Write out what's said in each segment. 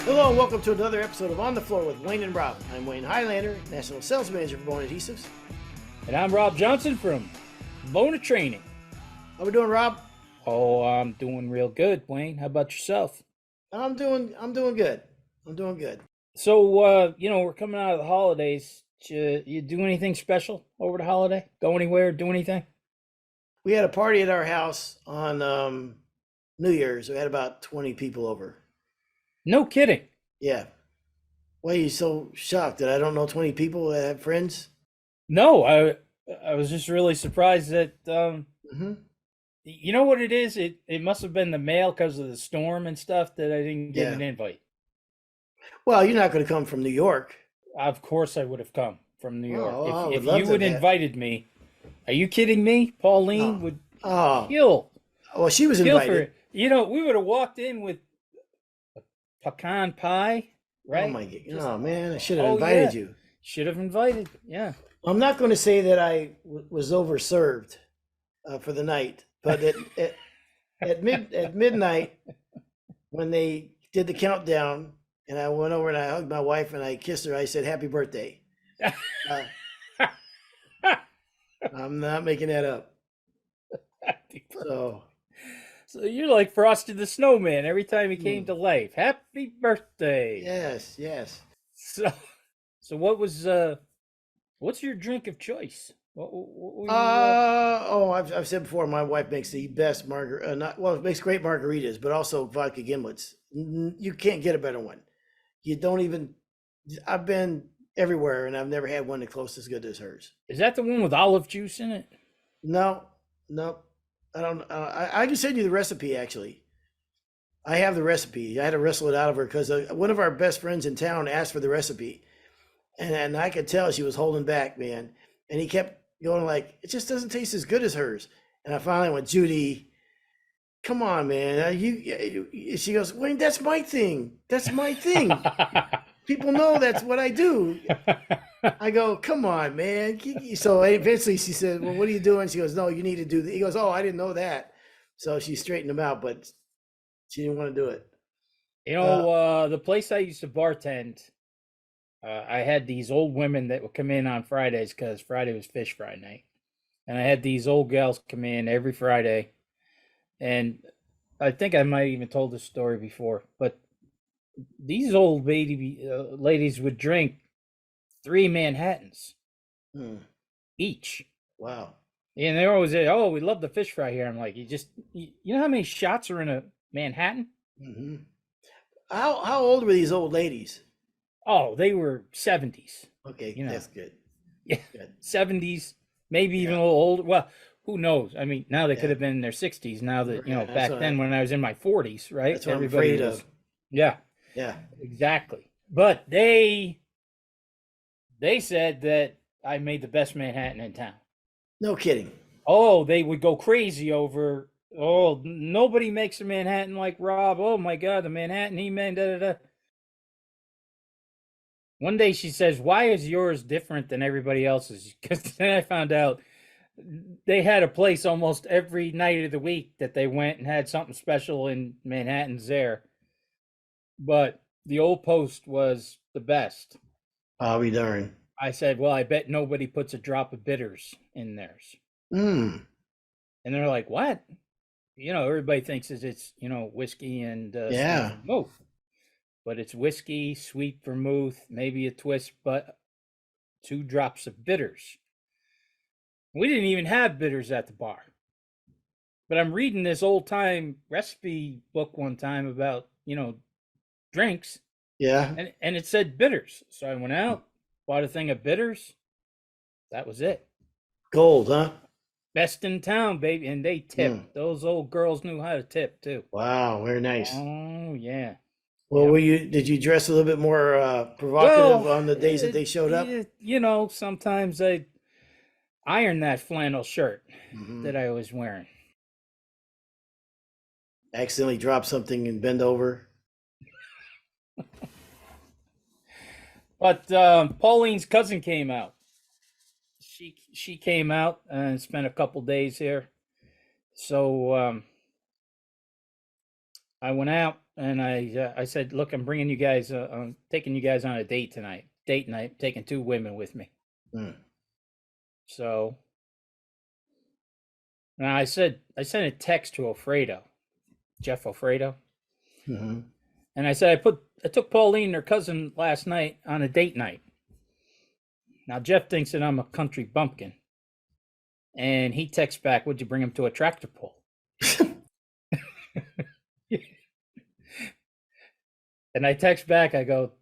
Hello and welcome to another episode of On the Floor with Wayne and Rob. I'm Wayne Highlander, National Sales Manager for Bona Adhesives. And I'm Rob Johnson from Bona Training. How we doing, Rob? Oh, I'm doing real good, Wayne. How about yourself? I'm doing good. I'm doing good. So, we're coming out of the holidays. Did you do anything special over the holiday? Go anywhere? Do anything? We had a party at our house on New Year's. We had about 20 people over. No kidding. Yeah. Why are you so shocked that I don't know 20 people that have friends? No, I was just really surprised that you know what it is? It must have been the mail because of the storm and stuff that I didn't get an invite. Well, you're not going to come from New York. Of course I would have come from New York. If you would have invited me. Are you kidding me? Pauline would kill. Well, she was invited. We would have walked in with a pecan pie, right? Oh my God! Oh man, I should have invited you. Should have invited. Yeah. I'm not going to say that I was overserved for the night, but at midnight when they did the countdown, and I went over and I hugged my wife and I kissed her, I said, "Happy birthday." I'm not making that up. So you're like Frosty the Snowman every time he came to life. Happy birthday. Yes. So what was what's your drink of choice? I've said before, my wife makes the best makes great margaritas, but also vodka gimlets. You can't get a better one. I've been everywhere and I've never had one that close as good as hers. Is that the one with olive juice in it? No. I don't. I can send you the recipe. Actually, I have the recipe. I had to wrestle it out of her because one of our best friends in town asked for the recipe, and I could tell she was holding back, man. And he kept going like, "It just doesn't taste as good as hers." And I finally went, "Judy, come on, man. She goes, "Wayne, that's my thing. That's my thing. People know that's what I do." I go, "Come on, man." So eventually she said, "Well, what are you doing?" She goes, "No, you need to do that." He goes, "Oh, I didn't know that." So she straightened him out, but she didn't want to do it. The place I used to bartend, I had these old women that would come in on Fridays because Friday was fish fry night. And I had these old gals come in every Friday. And I think I might have even told this story before, but these old ladies would drink 3 Manhattans each. Wow. And they're always say, "Oh, we love the fish fry here." I'm like, you know how many shots are in a Manhattan? Mm-hmm. How old were these old ladies? Oh, they were 70s. Okay, that's good. Yeah, good. 70s, maybe even a little older. Well, who knows? I mean, now they could have been in their 60s. Now that back then when I was in my 40s, right? That's what I'm afraid of. Yeah, exactly. But they said that I made the best Manhattan in town. No kidding. Oh, they would go crazy over. Oh, nobody makes a Manhattan like Rob. Oh my God, the Manhattan he made. Da, da, da. One day she says, "Why is yours different than everybody else's?" Because then I found out they had a place almost every night of the week that they went and had something special in Manhattan's there. But the Old Post was the best. I'll be darned. I said, "Well, I bet nobody puts a drop of bitters in theirs." And they're like, "What?" Everybody thinks it's whiskey and vermouth. But it's whiskey, sweet vermouth, maybe a twist, but 2 drops of bitters. We didn't even have bitters at the bar. But I'm reading this old-time recipe book one time about, drinks. Yeah. And it said bitters. So I went out, bought a thing of bitters. That was it. Gold, huh? Best in town, baby. And they tipped. Those old girls knew how to tip, too. Wow, very nice. Oh, yeah. Well, did you dress a little bit more provocative on the days that they showed up? Sometimes I iron that flannel shirt that I was wearing. Accidentally drop something and bend over. But Pauline's cousin came out. She came out and spent a couple days here. So I went out and I said, "Look, I'm bringing you guys. I'm taking you guys on a date tonight. Date night. Taking 2 women with me." Mm. So now I sent a text to Alfredo, Jeff Alfredo, Hmm. and I said I took Pauline and her cousin last night on a date night. Now Jeff thinks that I'm a country bumpkin, and he texts back, "Would you bring him to a tractor pull?" And I text back, I go,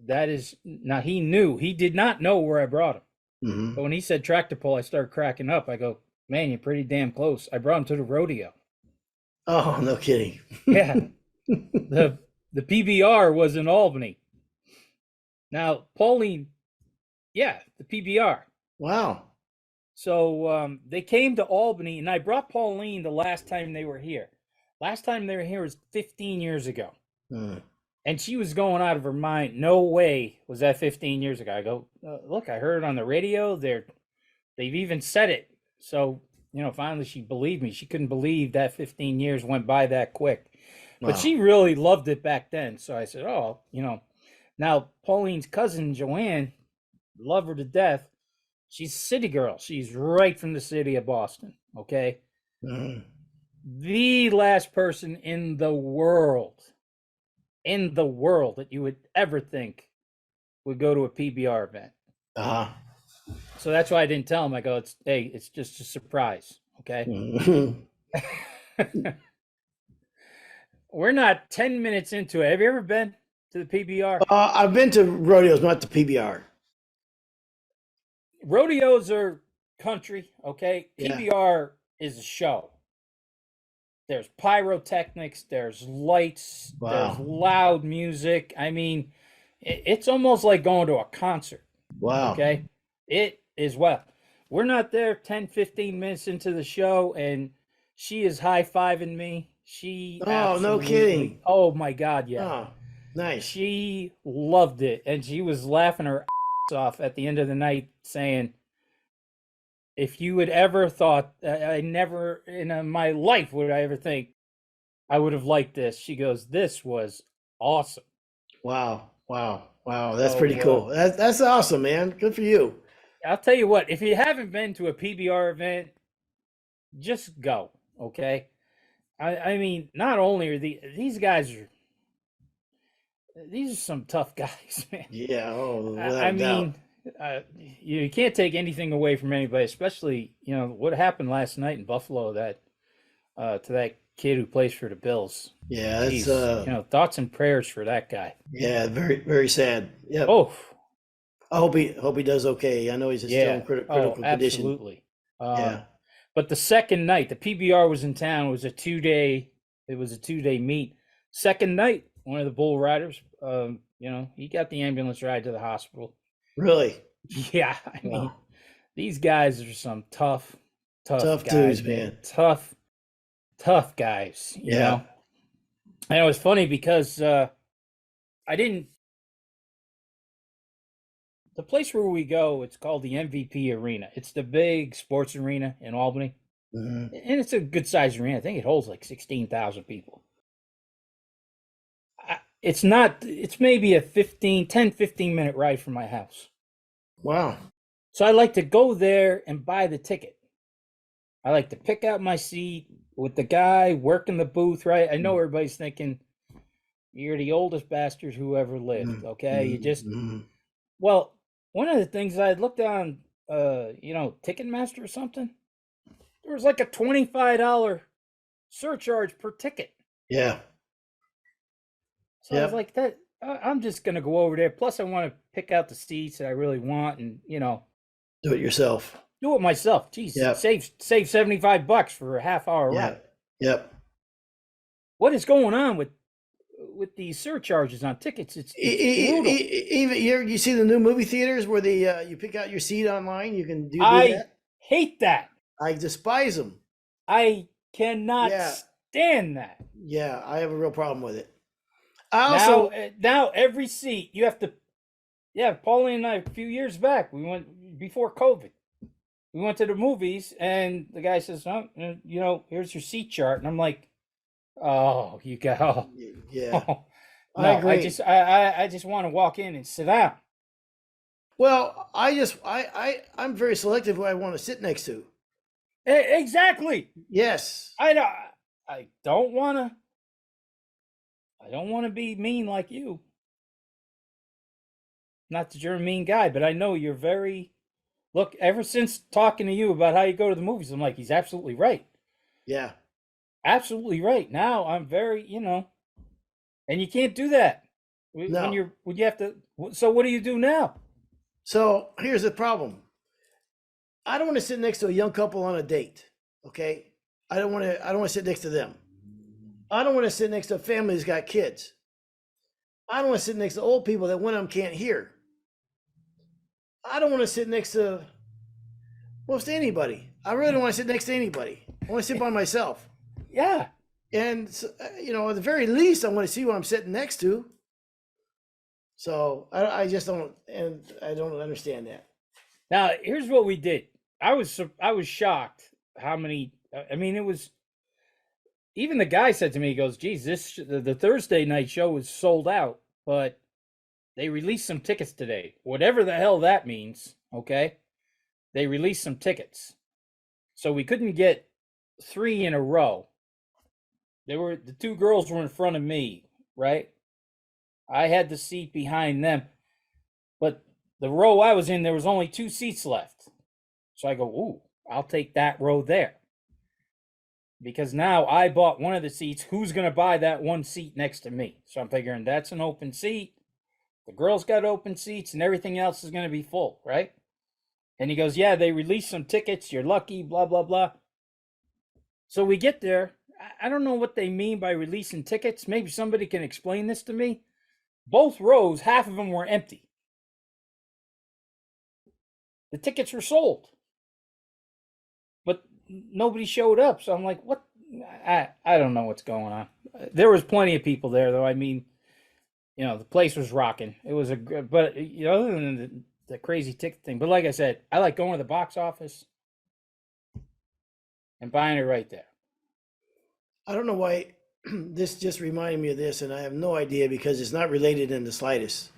"That is now." He did not know where I brought him, Hmm. but when he said tractor pull, I started cracking up. I go, "Man, you're pretty damn close." I brought him to the rodeo. Oh, no kidding. Yeah, the the PBR was in Albany. Now Pauline, yeah, the PBR. Wow. So they came to Albany, and I brought Pauline the last time they were here. Last time they were here was 15 years ago. Mm. And she was going out of her mind. No way was that 15 years ago. I go, look, I heard it on the radio. They've even said it. So, finally she believed me. She couldn't believe that 15 years went by that quick. But Wow. she really loved it back then. So I said, oh, now Pauline's cousin, Joanne, love her to death. She's a city girl. She's right from the city of Boston. Okay. Mm. The last person in the world that you would ever think would go to a PBR event. Uh-huh. So that's why I didn't tell him. I go, it's just a surprise. Okay. Mhm. We're not 10 minutes into it. Have you ever been to the PBR? I've been to rodeos, not the PBR. Rodeos are country. Okay. Yeah. PBR is a show. There's pyrotechnics, there's lights, there's Wow. loud music. I mean, it's almost like going to a concert. Wow. Okay. It is well. We're not there 10, 15 minutes into the show, and she is high-fiving me. She Oh, no kidding. Oh my God, yeah. Oh, nice. She loved it, and she was laughing her ass off at the end of the night, saying, if you had ever thought, I never in my life would I ever think I would have liked this. She goes, this was awesome. Wow. Wow. Wow. That's So, pretty cool. That's awesome, man. Good for you. I'll tell you what, if you haven't been to a PBR event, just go, okay? I mean, not only are these are some tough guys, man. Yeah. Oh, without I a doubt. mean, you can't take anything away from anybody, especially what happened last night in Buffalo that to that kid who plays for the Bills. Yeah, that's Jeez, thoughts and prayers for that guy. yeah, very very sad. Yep. Oh, I hope he does okay. I know he's still in yeah. critical condition. Absolutely. Yeah. But the second night, the PBR was in town. It was a 2-day. It was a 2-day meet. Second night, one of the bull riders, he got the ambulance ride to the hospital. Really? Yeah, I mean, these guys are some tough Tough guys, dudes, man. Tough guys. You know. And it was funny because I didn't. The place where we go, it's called the MVP Arena. It's the big sports arena in Albany. Mhm. And it's a good sized arena. I think it holds like 16,000 people. It's maybe a 15 minute ride from my house. Wow. So I like to go there and buy the ticket. I like to pick out my seat with the guy working the booth, right? I know everybody's thinking, you're the oldest bastard who ever lived, okay? You just, well, one of the things I had looked on, Ticketmaster or something, there was like a $25 surcharge per ticket. Yeah. So I was like, I'm just going to go over there. Plus, I want to pick out the seats that I really want and, do it yourself. do it myself. Jeez, save $75 for a half-hour ride. Yep. What is going on with these surcharges on tickets? It's brutal. Even you see the new movie theaters where you pick out your seat online. You can do I that. hate that. I despise them. I cannot stand that. Yeah, I have a real problem with it. Now every seat you have to. Yeah, Pauline and I a few years back, we went before COVID. We went to the movies, and the guy says, "Oh, here's your seat chart," and I'm like, Oh, you got. Oh, Yeah, oh. I No, agree. I just want to walk in and sit down. Well, I'm very selective who I want to sit next to. Exactly. Yes. I don't. I don't want to. I don't want to be mean like you. Not that you're a mean guy, but I know you're very. Look, ever since talking to you about how you go to the movies, I'm like, he's absolutely right. Yeah. Absolutely right. Now I'm very, and you can't do that No. when you have to. So what do you do now? So here's the problem. I don't want to sit next to a young couple on a date. Okay. I don't want to sit next to them. I don't want to sit next to a family that's got kids. I don't want to sit next to old people that one of them can't hear. I don't want to sit next to most anybody. I really don't want to sit next to anybody. I want to sit by myself. Yeah. And at the very least, I want to see who I'm sitting next to. So I just don't, and I don't understand that. Now here's what we did. I was shocked how many. I mean, it was even the guy said to me, he goes, "Geez, the Thursday night show was sold out, but they released some tickets today. Whatever the hell that means." Okay, they released some tickets, so we couldn't get three in a row. The two girls were in front of me, right? I had the seat behind them, but the row I was in, there was only two seats left. So I go, "Ooh, I'll take that row there." Because now I bought one of the seats. Who's going to buy that one seat next to me? So I'm figuring that's an open seat. The girls got open seats and everything else is going to be full, right? And he goes, "Yeah, they released some tickets. You're lucky, blah, blah, blah." So we get there. I don't know what they mean by releasing tickets. Maybe somebody can explain this to me. Both rows, half of them were empty. The tickets were sold, but nobody showed up. So I'm like, what? I don't know what's going on. There was plenty of people there, though. I mean, the place was rocking. It was but other than the crazy ticket thing. But like I said, I like going to the box office and buying it right there. I don't know why this just reminded me of this, and I have no idea because it's not related in the slightest.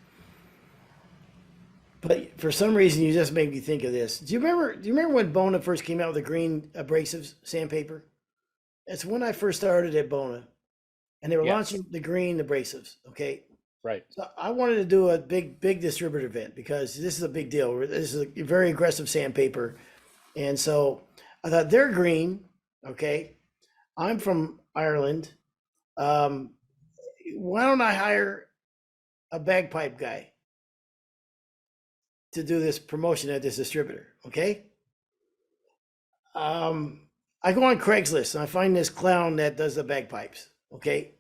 But for some reason, you just made me think of this. Do you remember when Bona first came out with the green abrasives sandpaper? It's when I first started at Bona, and they were Yes, launching the green abrasives. Okay, right. so I wanted to do a big distributor event because this is a big deal. This is a very aggressive sandpaper, and so I thought they're green. Okay, I'm from Ireland. Um, why don't I hire a bagpipe guy to do this promotion at this distributor? Okay. Um, I go on Craigslist and I find this clown that does the bagpipes. Okay.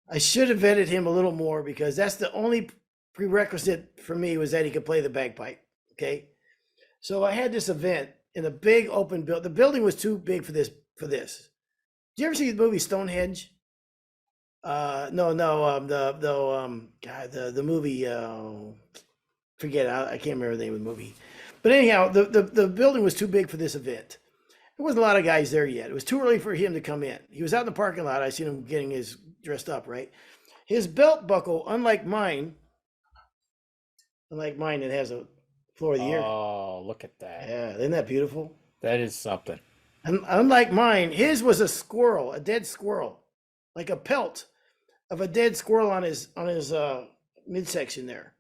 I should have vetted him a little more because that's the only prerequisite for me was that he could play the bagpipe. Okay. So I had this event in a big open building. The building was too big for this. Do you ever see the movie Stonehenge? No, no. God, the movie. Forget it. I can't remember the name of the movie. But anyhow, the building was too big for this event. There wasn't a lot of guys there yet. It was too early for him to come in. He was out in the parking lot. I seen him getting his dressed up, right? His belt buckle, unlike mine, it has a floor of the year. Oh, look at that. Yeah, isn't that beautiful? That is something. And unlike mine, his was a squirrel, a dead squirrel, like a pelt of a dead squirrel on his midsection there.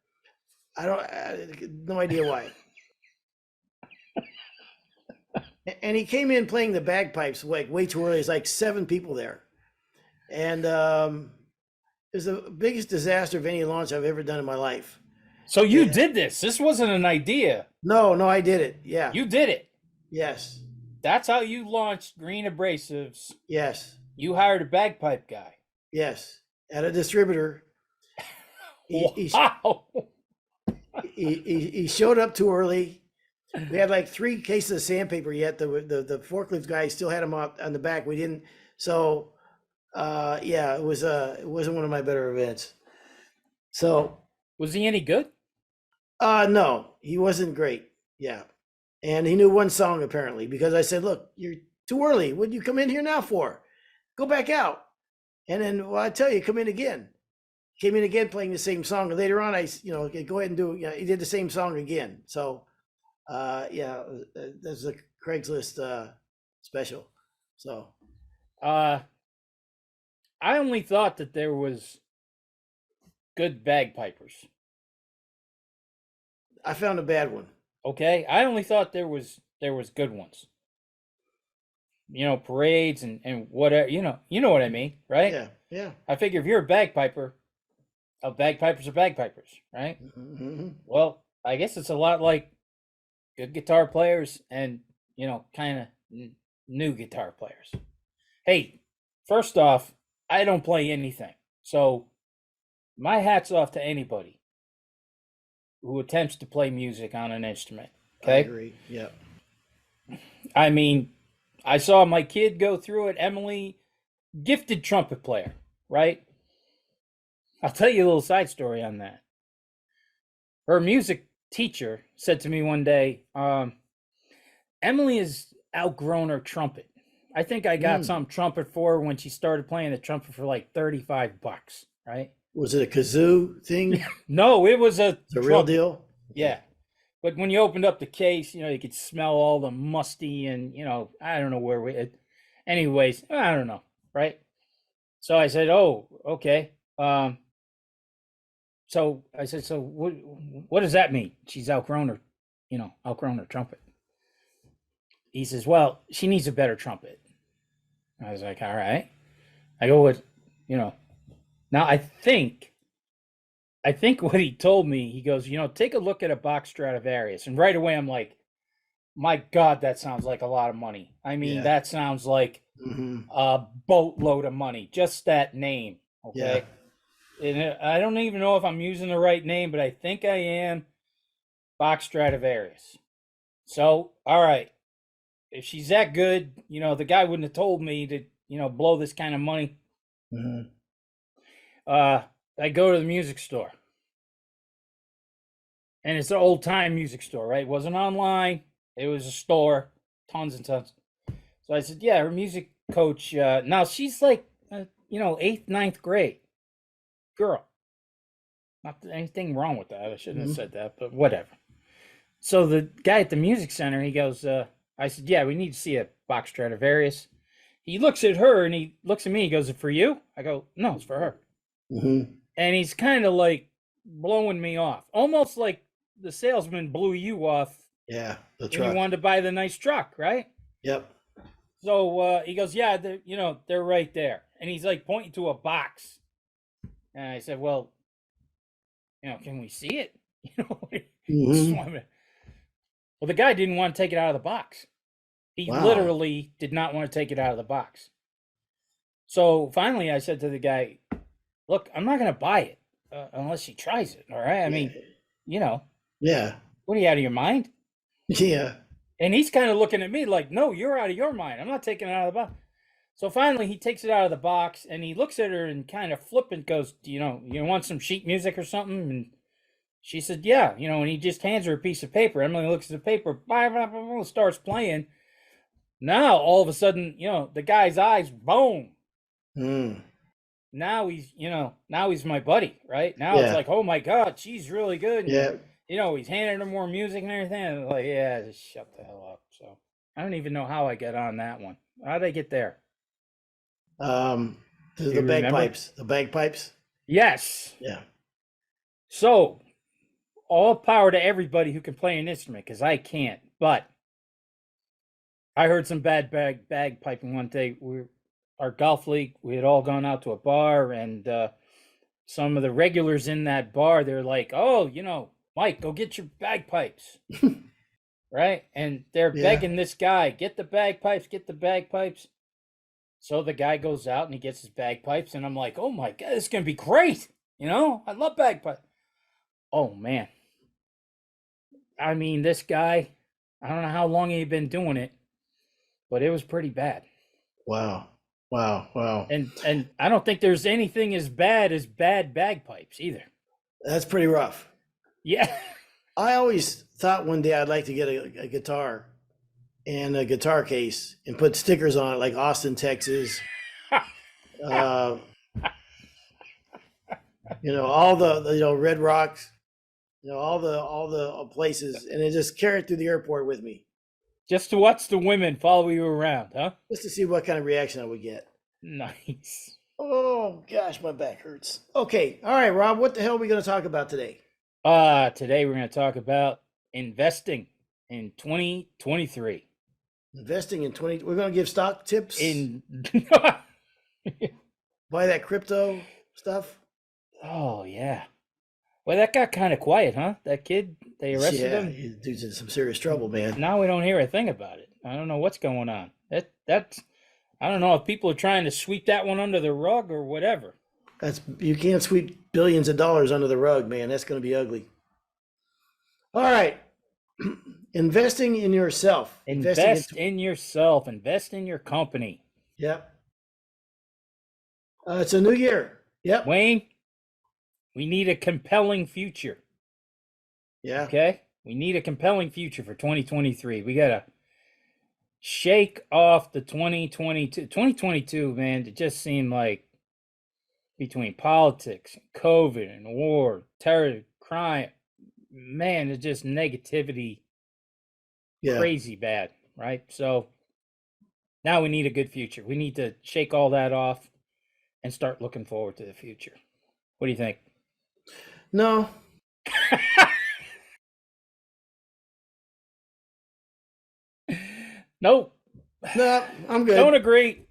No idea why. And he came in playing the bagpipes like way too early. There's like seven people there, and it was the biggest disaster of any launch I've ever done in my life. So you Yeah. did this. This wasn't an idea. No, I did it. Yeah. You did it. Yes. That's how you launched Green Abrasives. Yes. You hired a bagpipe guy. Yes. At a distributor. Wow. He showed up too early. We had like 3 cases of sandpaper yet. The forklift guy still had them on the back. We didn't. So, yeah, it wasn't one of my better events. So, Was he any good? no, he wasn't great. Yeah. And he knew one song apparently because I said, "Look, you're too early. What'd you come in here now for?" go back out. And then, well, I tell you, come in again. Came in again playing the same song. And later on, okay, go ahead and do, he did the same song again. So, that's a Craigslist special. So, I only thought that there was good bagpipers. I found a bad one. Okay, I only thought there was good ones. Parades and whatever. You know what I mean, right? Yeah, yeah. I figure if you're a bagpiper, bagpipers are bagpipers, right? Mm-hmm. Well, I guess it's a lot like good guitar players and kind of new guitar players. Hey, first off, I don't play anything, so my hat's off to anybody who attempts to play music on an instrument. Okay, I agree. Yeah. I mean, I saw my kid go through it. Emily, gifted trumpet player, right? I'll tell you a little side story on that. Her music teacher said to me one day, Emily has outgrown her trumpet. I think I got some trumpet for her when she started playing the trumpet for like $35, right? Was it a kazoo thing? No, it was a real deal? Yeah. But when you opened up the case, you could smell all the musty and, I don't know where anyways, I don't know, right? So I said, oh, okay. So I said, so what does that mean? She's outgrown her trumpet. He says, well, she needs a better trumpet. I was like, all right. I go with, now I think what he told me, he goes, take a look at a Bach Stradivarius. And right away I'm like, my God, that sounds like a lot of money. I mean, that sounds like a boatload of money. Just that name. Okay. Yeah. And I don't even know if I'm using the right name, but I think I am. Bach Stradivarius. So, all right. If she's that good, the guy wouldn't have told me to, blow this kind of money. Mm-hmm. I go to the music store. And it's an old time music store, right? It wasn't online. It was a store. Tons and tons. So I said, yeah, her music coach. Now she's like, 8th, 9th grade girl. Not anything wrong with that. I shouldn't have said that, but whatever. So the guy at the music center, he goes, I said, yeah, we need to see a Bach Stradivarius. He looks at her and he looks at me. He goes, is it for you? I go, no, it's for her. Mm-hmm. And he's kind of like blowing me off. Almost like the salesman blew you off. Yeah, the truck. You wanted to buy the nice truck, right? Yep. So he goes, yeah, they're right there. And he's like pointing to a box. And I said, well, can we see it? Well, the guy didn't want to take it out of the box. He literally did not want to take it out of the box. So finally I said to the guy, look, I'm not going to buy it unless she tries it. All right. I mean, Yeah. What are you, out of your mind? Yeah. And he's kind of looking at me like, no, you're out of your mind. I'm not taking it out of the box. So finally he takes it out of the box and he looks at her and kind of flippant goes, you want some sheet music or something? And she said, yeah, and he just hands her a piece of paper. Emily looks at the paper, starts playing. Now, all of a sudden, the guy's eyes, boom. Now he's my buddy, right? Now it's like, oh my God, she's really good. Yeah. He's handing her more music and everything. And I'm like, yeah, just shut the hell up. So I don't even know how I got on that one. How'd I get there? The bagpipes. The bagpipes. Yes. Yeah. So all power to everybody who can play an instrument, because I can't. But I heard some bad bagpiping one day. Our golf league, we had all gone out to a bar, and some of the regulars in that bar, they're like, oh, Mike, go get your bagpipes. Right? And they're begging this guy, get the bagpipes. So the guy goes out and he gets his bagpipes, and I'm like, oh my God, this is going to be great. I love bagpipes. Oh, man. I mean, this guy, I don't know how long he'd been doing it, but it was pretty bad. Wow. And I don't think there's anything as bad as bad bagpipes either. That's pretty rough. Yeah. I always thought one day I'd like to get a guitar and a guitar case and put stickers on it like Austin, Texas, Uh, all the Red Rocks, all the places, and then just carry it through the airport with me, Just to watch the women follow you around, huh? just to see what kind of reaction I would get. Nice. Oh gosh, my back hurts. Okay, all right, Rob, what the hell are we going to talk about today? Today we're going to talk about investing in 2023. Investing in 20. We're going to give stock tips. In Buy that crypto stuff. Oh yeah. Well, that got kind of quiet, huh? That kid, they arrested Yeah, him. dude's in some serious trouble, man. Now we don't hear a thing about it. I don't know what's going on. That's I don't know if people are trying to sweep that one under the rug or whatever. You can't sweep billions of dollars under the rug, man. That's going to be ugly. All right. Investing in yourself. Invest in yourself. Invest in your company. Yep. It's a new year. Yep. Wayne, we need a compelling future. Yeah. Okay? We need a compelling future for 2023. We got to shake off the 2022. 2022, man, it just seemed like between politics, and COVID, and war, terror, crime, man, it's just negativity, crazy bad, right? So now we need a good future. We need to shake all that off and start looking forward to the future. What do you think? No. Nope. No, I'm good. Don't agree.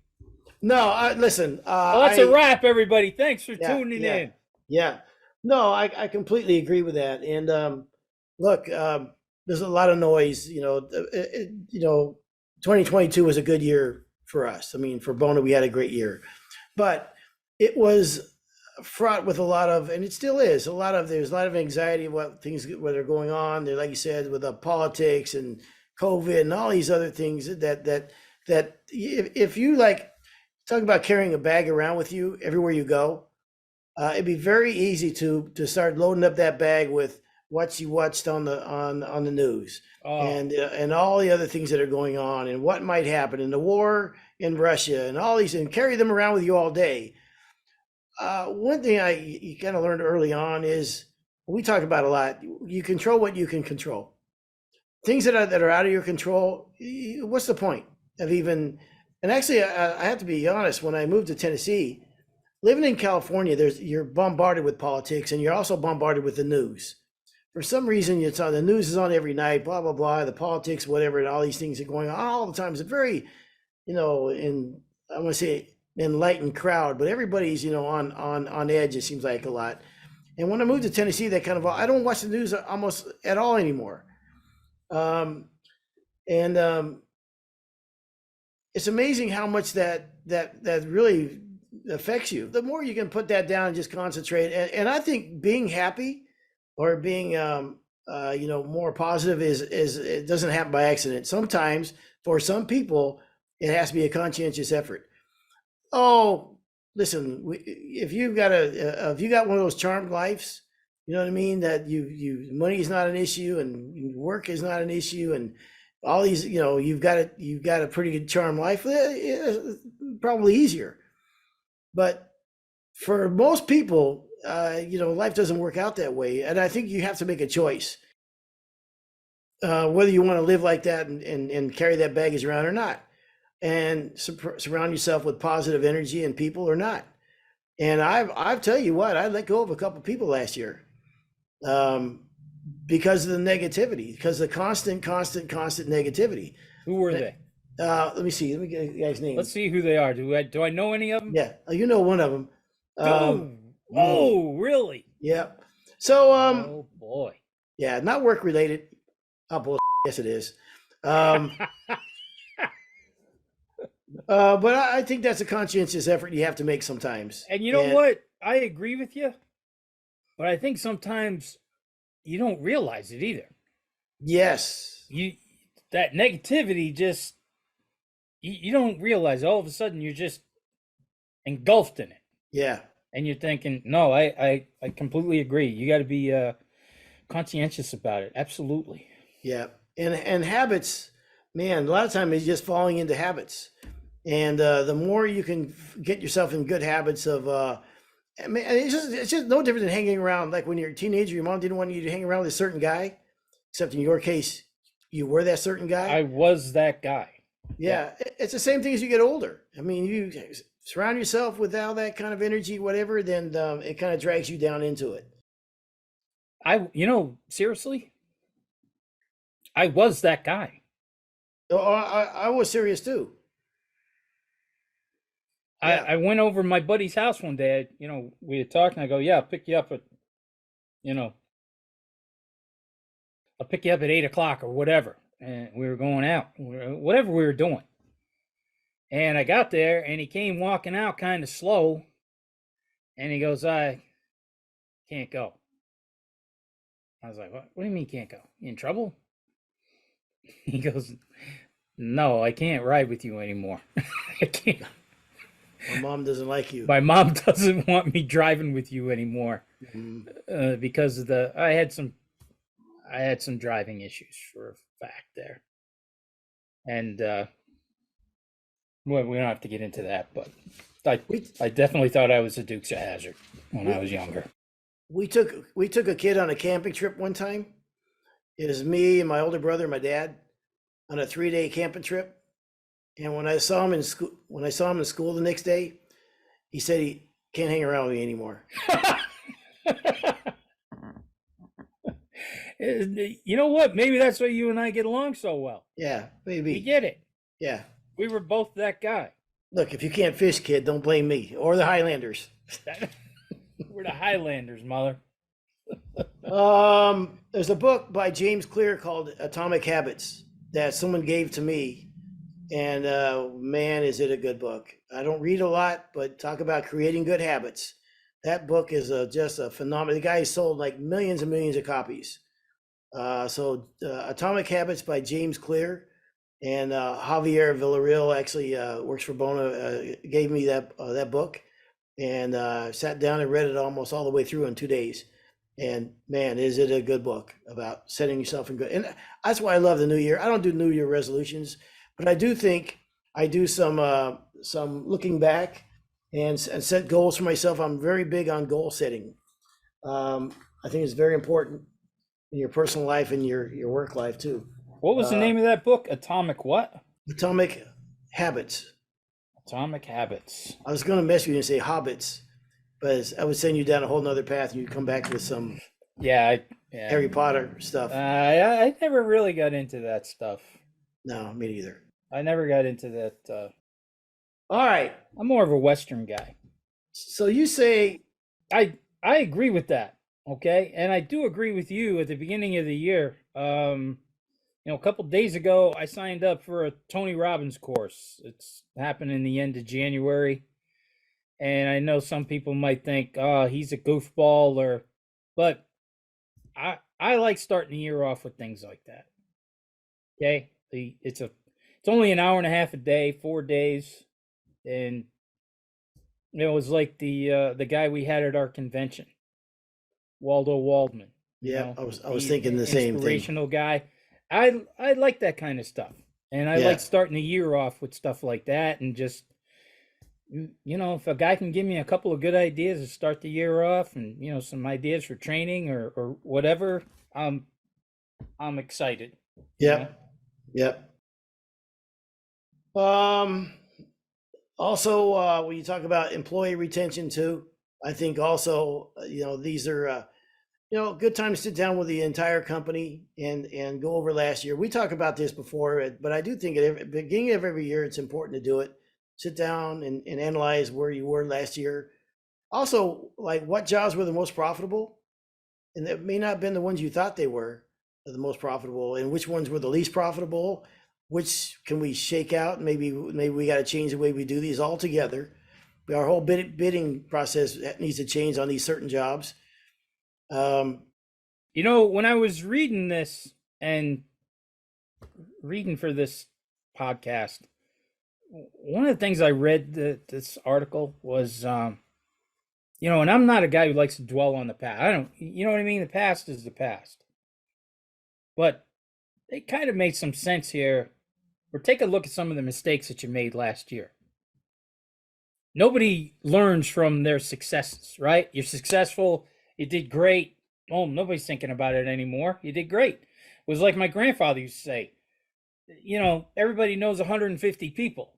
No, listen. Well, that's a wrap, everybody. Thanks for tuning in. Yeah. No, I completely agree with that. And look, there's a lot of noise. 2022 was a good year for us. I mean, for Bona, we had a great year, but it was fraught with a lot of, and it still is there's a lot of anxiety of what are going on there, like you said, with the politics and COVID and all these other things that if you like talk about carrying a bag around with you everywhere you go, it'd be very easy to start loading up that bag with what you watched on the news and all the other things that are going on and what might happen in the war in Russia and all these, and carry them around with you all day. One thing you kind of learned early on is, we talk about a lot, you control what you can control. Things that are out of your control, what's the point of even? And actually, I have to be honest, when I moved to Tennessee, living in California, you're bombarded with politics, and you're also bombarded with the news. For some reason, the news is on every night, blah, blah, blah, the politics, whatever, and all these things are going on all the time. It's a very, I want to say enlightened crowd, but everybody's, on edge, it seems like a lot. And when I moved to Tennessee, I don't watch the news almost at all anymore. It's amazing how much that really affects you. The more you can put that down and just concentrate, and I think being happy or being more positive is it doesn't happen by accident. Sometimes for some people it has to be a conscientious effort. Oh, listen, if you got one of those charmed lives, you know what I mean, that money is not an issue and work is not an issue and all these, you've got a pretty good charm life, probably easier. But for most people, life doesn't work out that way. And I think you have to make a choice, whether you want to live like that and carry that baggage around or not, and surround yourself with positive energy and people or not. And I've tell you what, I let go of a couple of people last year. Because of the negativity, because of the constant negativity. Who were they? Let me see. Let me get the guy's name. Let's see who they are. Do I know any of them? Yeah, you know one of them. Really? Yeah. So, oh boy. Yeah, not work related. Oh, bullshit. Yes, it is. But I think that's a conscientious effort you have to make sometimes. And you know what? I agree with you. But I think sometimes you don't realize it either. Yes. That negativity just, you don't realize all of a sudden you're just engulfed in it. Yeah. And you're thinking, no, I completely agree. You got to be conscientious about it. Absolutely. Yeah. And habits, man, a lot of times it's just falling into habits. And the more you can get yourself in good habits of, I mean, it's just no different than hanging around. Like when you're a teenager, your mom didn't want you to hang around with a certain guy, except in your case, you were that certain guy. I was that guy. Yeah, it's the same thing as you get older. I mean, you surround yourself with all that kind of energy, whatever, then it kind of drags you down into it. Seriously, I was that guy. So I was serious too. Yeah. I went over to my buddy's house one day. We had talked, and I go, "Yeah, I'll pick you up at, you know, I'll pick you up at 8 o'clock or whatever." And we were going out, whatever we were doing. And I got there, and he came walking out kind of slow, and he goes, "I can't go." I was like, "What do you mean can't go? You in trouble?" He goes, "No, I can't ride with you anymore. I can't. My mom doesn't like you. My mom doesn't want me driving with you anymore because of I had some driving issues for a fact there, and well, we don't have to get into that, but I definitely thought I was a Dukes of Hazzard when I was younger. We took a kid on a camping trip one time. It was me and my older brother and my dad on a 3-day camping trip. And when I saw him in school, the next day, he said he can't hang around with me anymore. You know what? Maybe that's why you and I get along so well. Yeah, maybe. We get it. Yeah. We were both that guy. Look, if you can't fish, kid, don't blame me or the Highlanders. We're the Highlanders, mother. There's a book by James Clear called Atomic Habits that someone gave to me. And man, is it a good book. I don't read a lot, but talk about creating good habits. That book is just a phenomenal. The guy sold like millions and millions of copies. Atomic Habits by James Clear, and Javier Villarreal actually works for Bona, gave me that book, and sat down and read it almost all the way through in 2 days. And man, is it a good book about setting yourself in good. And that's why I love the new year. I don't do New Year resolutions, but I do think I do some looking back and set goals for myself. I'm very big on goal setting. I think it's very important in your personal life and your work life too. What was the name of that book? Atomic what? Atomic Habits. Atomic Habits. I was going to mess with you and say hobbits, but I would send you down a whole nother path and you'd come back with some Harry Potter stuff. I never really got into that stuff. No, me neither. I never got into that. All right. I'm more of a Western guy. So you say... I agree with that, okay? And I do agree with you at the beginning of the year. A couple days ago, I signed up for a Tony Robbins course. It's happening the end of January. And I know some people might think, oh, he's a goofball, but I like starting the year off with things like that. Okay? It's only an hour and a half a day, 4 days. And it was like the guy we had at our convention, Waldo Waldman. Yeah, I was thinking the same thing. Inspirational guy. I like that kind of stuff. And I like starting the year off with stuff like that. And just, if a guy can give me a couple of good ideas to start the year off and, some ideas for training or whatever, I'm excited. Yeah. Yep. Also, when you talk about employee retention too, I think also, these are, good time to sit down with the entire company and go over last year. We talked about this before, but I do think at the beginning of every year, it's important to do it. Sit down and analyze where you were last year. Also, like what jobs were the most profitable, and that may not have been the ones you thought they were the most profitable, and which ones were the least profitable. Which can we shake out? Maybe we got to change the way we do these altogether. Our whole bidding process needs to change on these certain jobs. When I was reading this and reading for this podcast, one of the things I read this article was, and I'm not a guy who likes to dwell on the past. I don't, you know what I mean? The past is the past. But they kind of made some sense here. Or take a look at some of the mistakes that you made last year. nobody learns from their successes, right? You're successful, you did great. Oh, nobody's thinking about it anymore. You did great. It was like my grandfather used to say, everybody knows 150 people.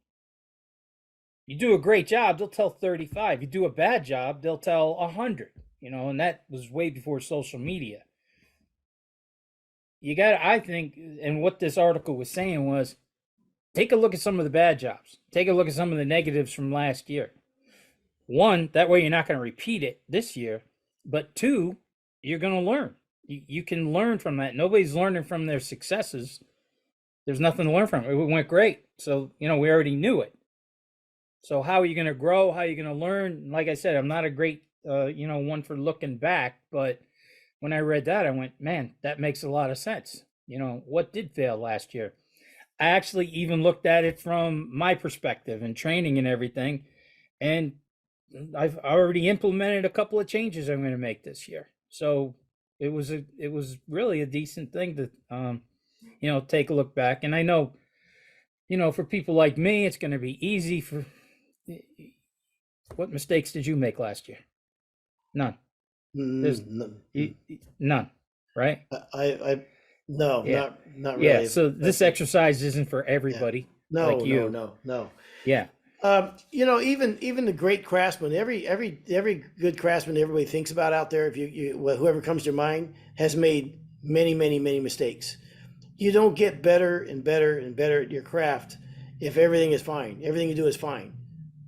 You do a great job, they'll tell 35. You do a bad job, they'll tell 100, and that was way before social media. I think, and what this article was saying was, take a look at some of the bad jobs. Take a look at some of the negatives from last year. One, that way you're not going to repeat it this year. But two, you're going to learn. You can learn from that. Nobody's learning from their successes. There's nothing to learn from. It went great. So, we already knew it. So how are you going to grow? How are you going to learn? Like I said, I'm not a great, one for looking back. But when I read that, I went, man, that makes a lot of sense. What did fail last year? I actually even looked at it from my perspective and training and everything. And I've already implemented a couple of changes I'm going to make this year. So it was really a decent thing to, take a look back. And I know, for people like me, it's going to be easy what mistakes did you make last year? None. There's none, right? No, Yeah. not really. Yeah. So this exercise isn't for everybody. No, like you. no. Yeah. Even the great craftsman, every good craftsman everybody thinks about out there, if whoever comes to your mind, has made many, many, many mistakes. You don't get better and better and better at your craft if everything is fine. Everything you do is fine.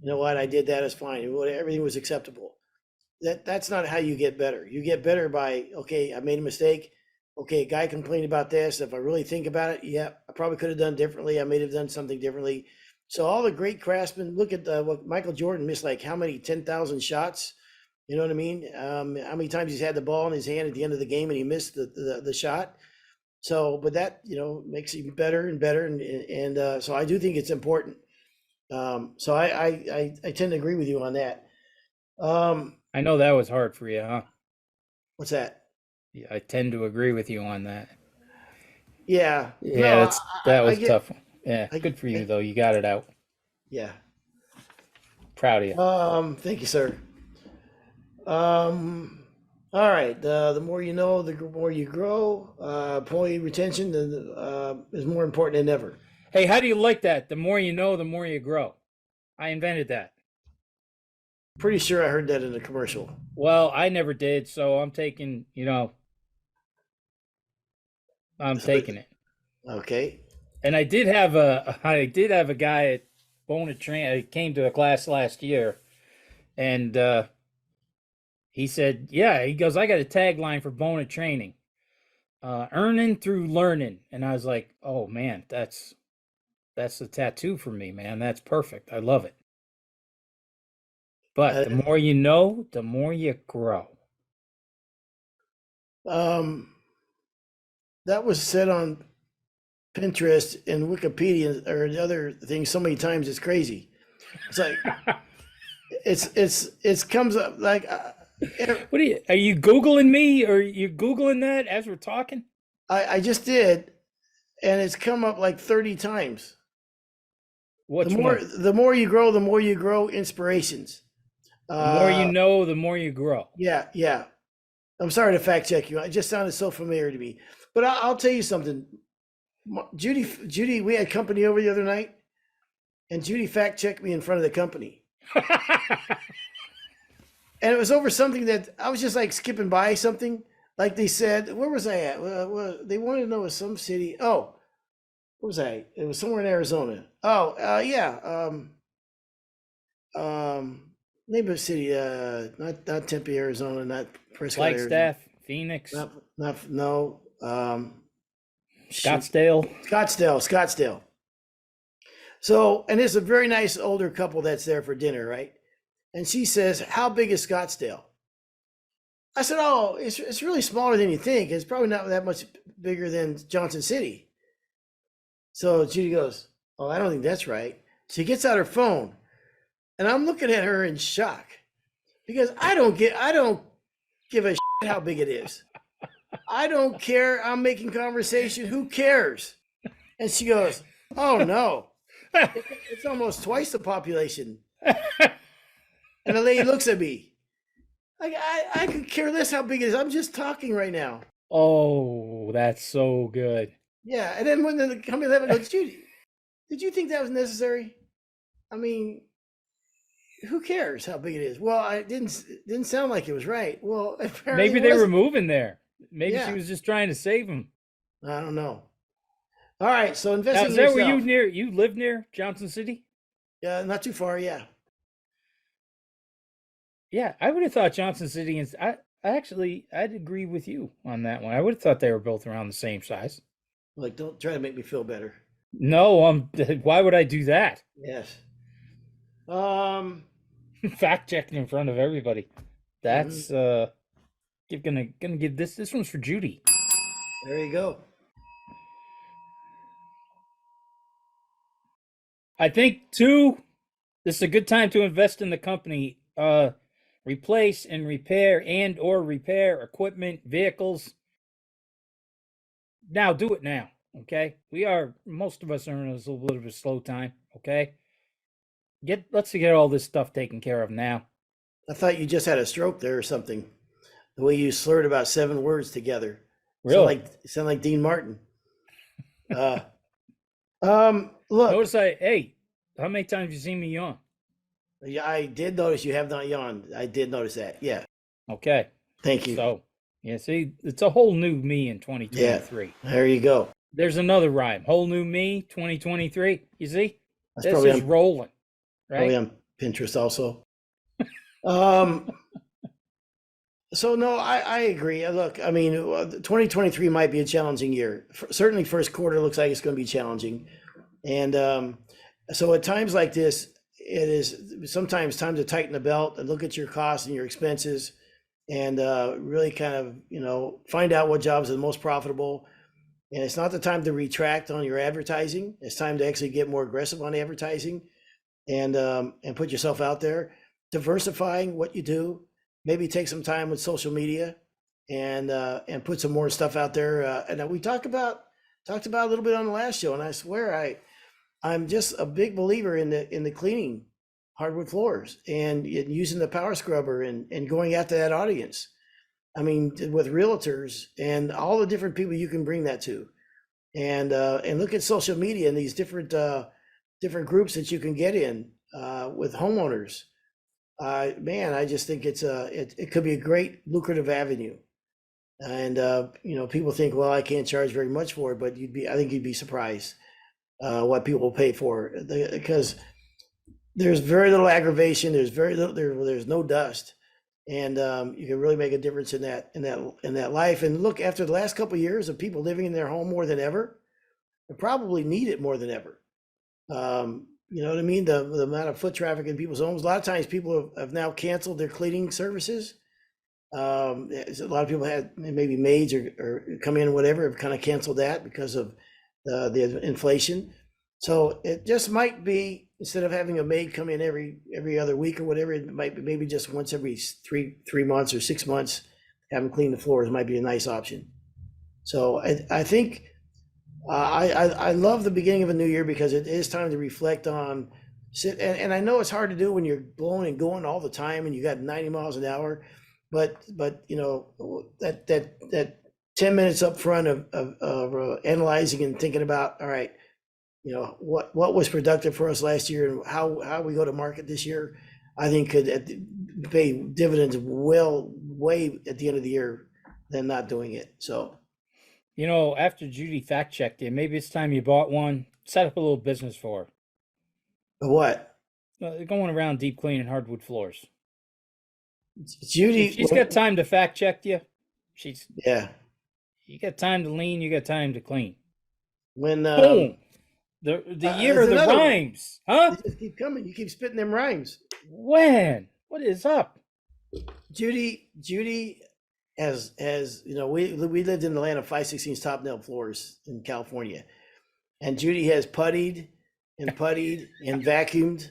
You know what? I did that is fine. Everything was acceptable. That's not how you get better. You get better by, okay, I made a mistake. Okay, a guy complained about this. If I really think about it, yeah, I probably could have done differently. I may have done something differently. So all the great craftsmen, look at what Michael Jordan missed, like how many 10,000 shots? You know what I mean? How many times he's had the ball in his hand at the end of the game and he missed the shot? So, but that, makes him better and better. And so I do think it's important. So I tend to agree with you on that. I know that was hard for you, huh? What's that? Yeah, I tend to agree with you on that. Yeah. Yeah, No, that was I get, tough. Yeah, good for you though. You got it out. yeah. Proud of you. Thank you, sir. All right. The more you know, the more you grow. Employee retention is more important than ever. Hey, how do you like that? The more you know, the more you grow. I invented that. Pretty sure I heard that in a commercial. Well, I never did, so I'm taking, I'm taking it. Okay. And I did have a guy at Bona Train. Came to a class last year, and he said, "Yeah." He goes, "I got a tagline for Bona Training: earning through learning." And I was like, "Oh man, that's a tattoo for me, man. That's perfect. I love it." But the more you know, the more you grow. That was said on Pinterest and Wikipedia or other things so many times it's crazy. It's like it comes up like What are you Googling me, or you Googling that as we're talking? I just did, and it's come up like 30 times. Which one? The more you grow, the more you grow inspirations. The more you know, the more you grow. Yeah. I'm sorry to fact check you. It just sounded so familiar to me. But I'll tell you something. Judy, we had company over the other night, and Judy fact checked me in front of the company. And it was over something that I was just like skipping by something. Like they said, where was I at? Well, they wanted to know was some city. Oh, where was I? It was somewhere in Arizona. Oh, yeah. Name of the city, not Tempe, Arizona, not Prescott, Flagstaff, Phoenix, no. Scottsdale. So, and there's a very nice older couple that's there for dinner, right? And she says, "How big is Scottsdale?" I said, "Oh, it's really smaller than you think. It's probably not that much bigger than Johnson City." So Judy goes, "Oh, I don't think that's right." She gets out her phone, and I'm looking at her in shock because I don't give a shit how big it is. I don't care. I'm making conversation. Who cares? And she goes, "Oh no, it's almost twice the population." And the lady looks at me. Like, I could care less how big it is. I'm just talking right now. Oh, that's so good. Yeah. And then when the company left, I go, did you think that was necessary? I mean, who cares how big it is? Well, I didn't sound like it was right. Well, apparently Maybe it they were wasn't. moving there. Maybe she Yeah. was just trying to save him. I don't know. All right. So Now, investing is in that where you yourself. near? You live near Johnson City? Yeah. Not too far. Yeah. Yeah, I would have thought Johnson City and I'd agree with you on that one. I would have thought they were both around the same size. Like, don't try to make me feel better. No, why would I do that? Yes. Um. Fact checking in front of everybody. Mhm. That's gonna give this one's for Judy. There you go. I think two, this is a good time to invest in the company. Replace and repair equipment, vehicles. Now do it now. Okay. Most of us are in a little bit of a slow time. Okay. Let's get all this stuff taken care of now. I thought you just had a stroke there or something. The way you slurred about 7 words together. Really? Sound like Dean Martin. Uh, look, Hey, how many times have you seen me yawn? yeah, I did notice you have not yawned. I did notice that. Yeah. Okay. Thank you. So, yeah, see, it's a whole new me in Yeah. 2023. There you go. There's another rhyme. Whole new me, 2023. You see? That's This probably is on rolling, probably right? on Pinterest also. Um, so no, I agree. Look, I mean, 2023 might be a challenging year. Certainly, first quarter looks like it's going to be challenging, and so at times like this, it is sometimes time to tighten the belt and look at your costs and your expenses, and really kind of find out what jobs are the most profitable. And it's not the time to retract on your advertising. It's time to actually get more aggressive on advertising and put yourself out there, diversifying what you do. Maybe take some time with social media and put some more stuff out there. And we talked about a little bit on the last show. And I swear I'm just a big believer in the cleaning hardwood floors and using the power scrubber and going after that audience. I mean, with realtors and all the different people you can bring that to, and look at social media and these different groups that you can get in with homeowners. Man, I just think it could be a great lucrative avenue. And people think, well, I can't charge very much for it, but I think you'd be surprised what people will pay for because there's very little aggravation. There's very little. There's no dust, and you can really make a difference in that life. And look, after the last couple of years of people living in their home more than ever, they probably need it more than ever. You know what I mean? The amount of foot traffic in people's homes. A lot of times people have now canceled their cleaning services. A lot of people had maybe maids or come in or whatever have kind of canceled that because of the inflation. So it just might be, instead of having a maid come in every other week or whatever, it might be maybe just once every 3 months or 6 months, have them clean the floors might be a nice option. So I think I love the beginning of a new year because it is time to reflect on and I know it's hard to do when you're blowing and going all the time and you got 90 miles an hour, but that 10 minutes up front of analyzing and thinking about, all right, what was productive for us last year and how we go to market this year, I think could pay dividends way at the end of the year than not doing it. So. After Judy fact checked you, maybe it's time you bought one, set up a little business for What? her. Going around deep cleaning hardwood floors. Judy, If she's got time to fact check you, yeah. you got time to lean, you got time to clean. When Boom. The year of the rhymes, huh? They just keep coming. You keep spitting them rhymes. When? What is up? Judy has we lived in the land of 5/16 top nail floors in California, and Judy has puttied and vacuumed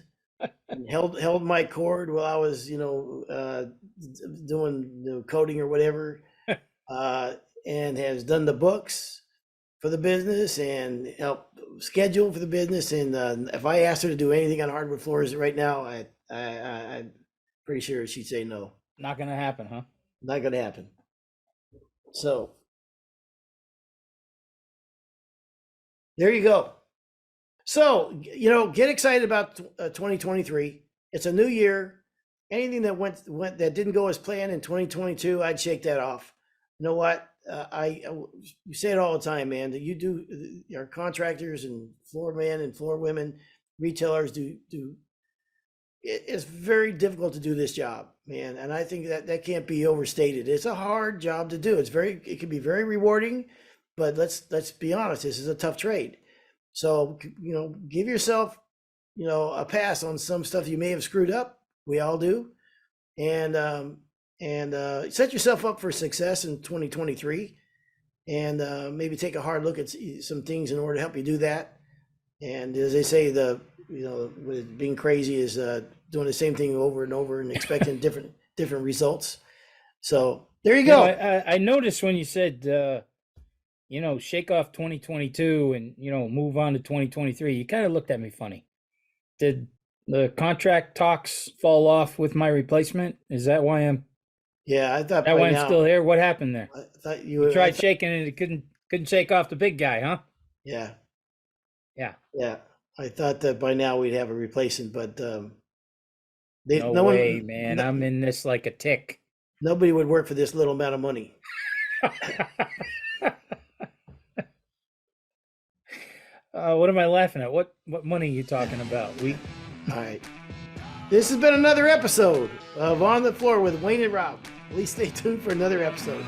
and held my cord while I was doing coding or whatever, and has done the books for the business and help schedule for the business. And if I asked her to do anything on hardwood floors right now, I pretty sure she'd say no. Not gonna happen, huh? Not going to happen. So there you go. So, get excited about 2023. It's a new year. Anything that went that didn't go as planned in 2022, I'd shake that off. You know what? You say it all the time, man. That you do, our contractors and floor men and floor women, retailers do. It's very difficult to do this job, man, and I think that can't be overstated. It's a hard job to do. It can be very rewarding, but let's be honest. This is a tough trade. So, give yourself, a pass on some stuff you may have screwed up. We all do. And set yourself up for success in 2023, and maybe take a hard look at some things in order to help you do that. And as they say, with being crazy is doing the same thing over and over and expecting different results. So there you go. I noticed when you said, shake off 2022 and, move on to 2023, you kind of looked at me funny. Did the contract talks fall off with my replacement? Is that why I'm still here? What happened there? I thought you tried shaking and it couldn't shake off the big guy, huh? Yeah. Yeah. I thought that by now we'd have a replacement, but no way, man. I'm in this like a tick. Nobody would work for this little amount of money. What am I laughing at? What money are you talking about? All right. This has been another episode of On the Floor with Wayne and Rob. Please stay tuned for another episode.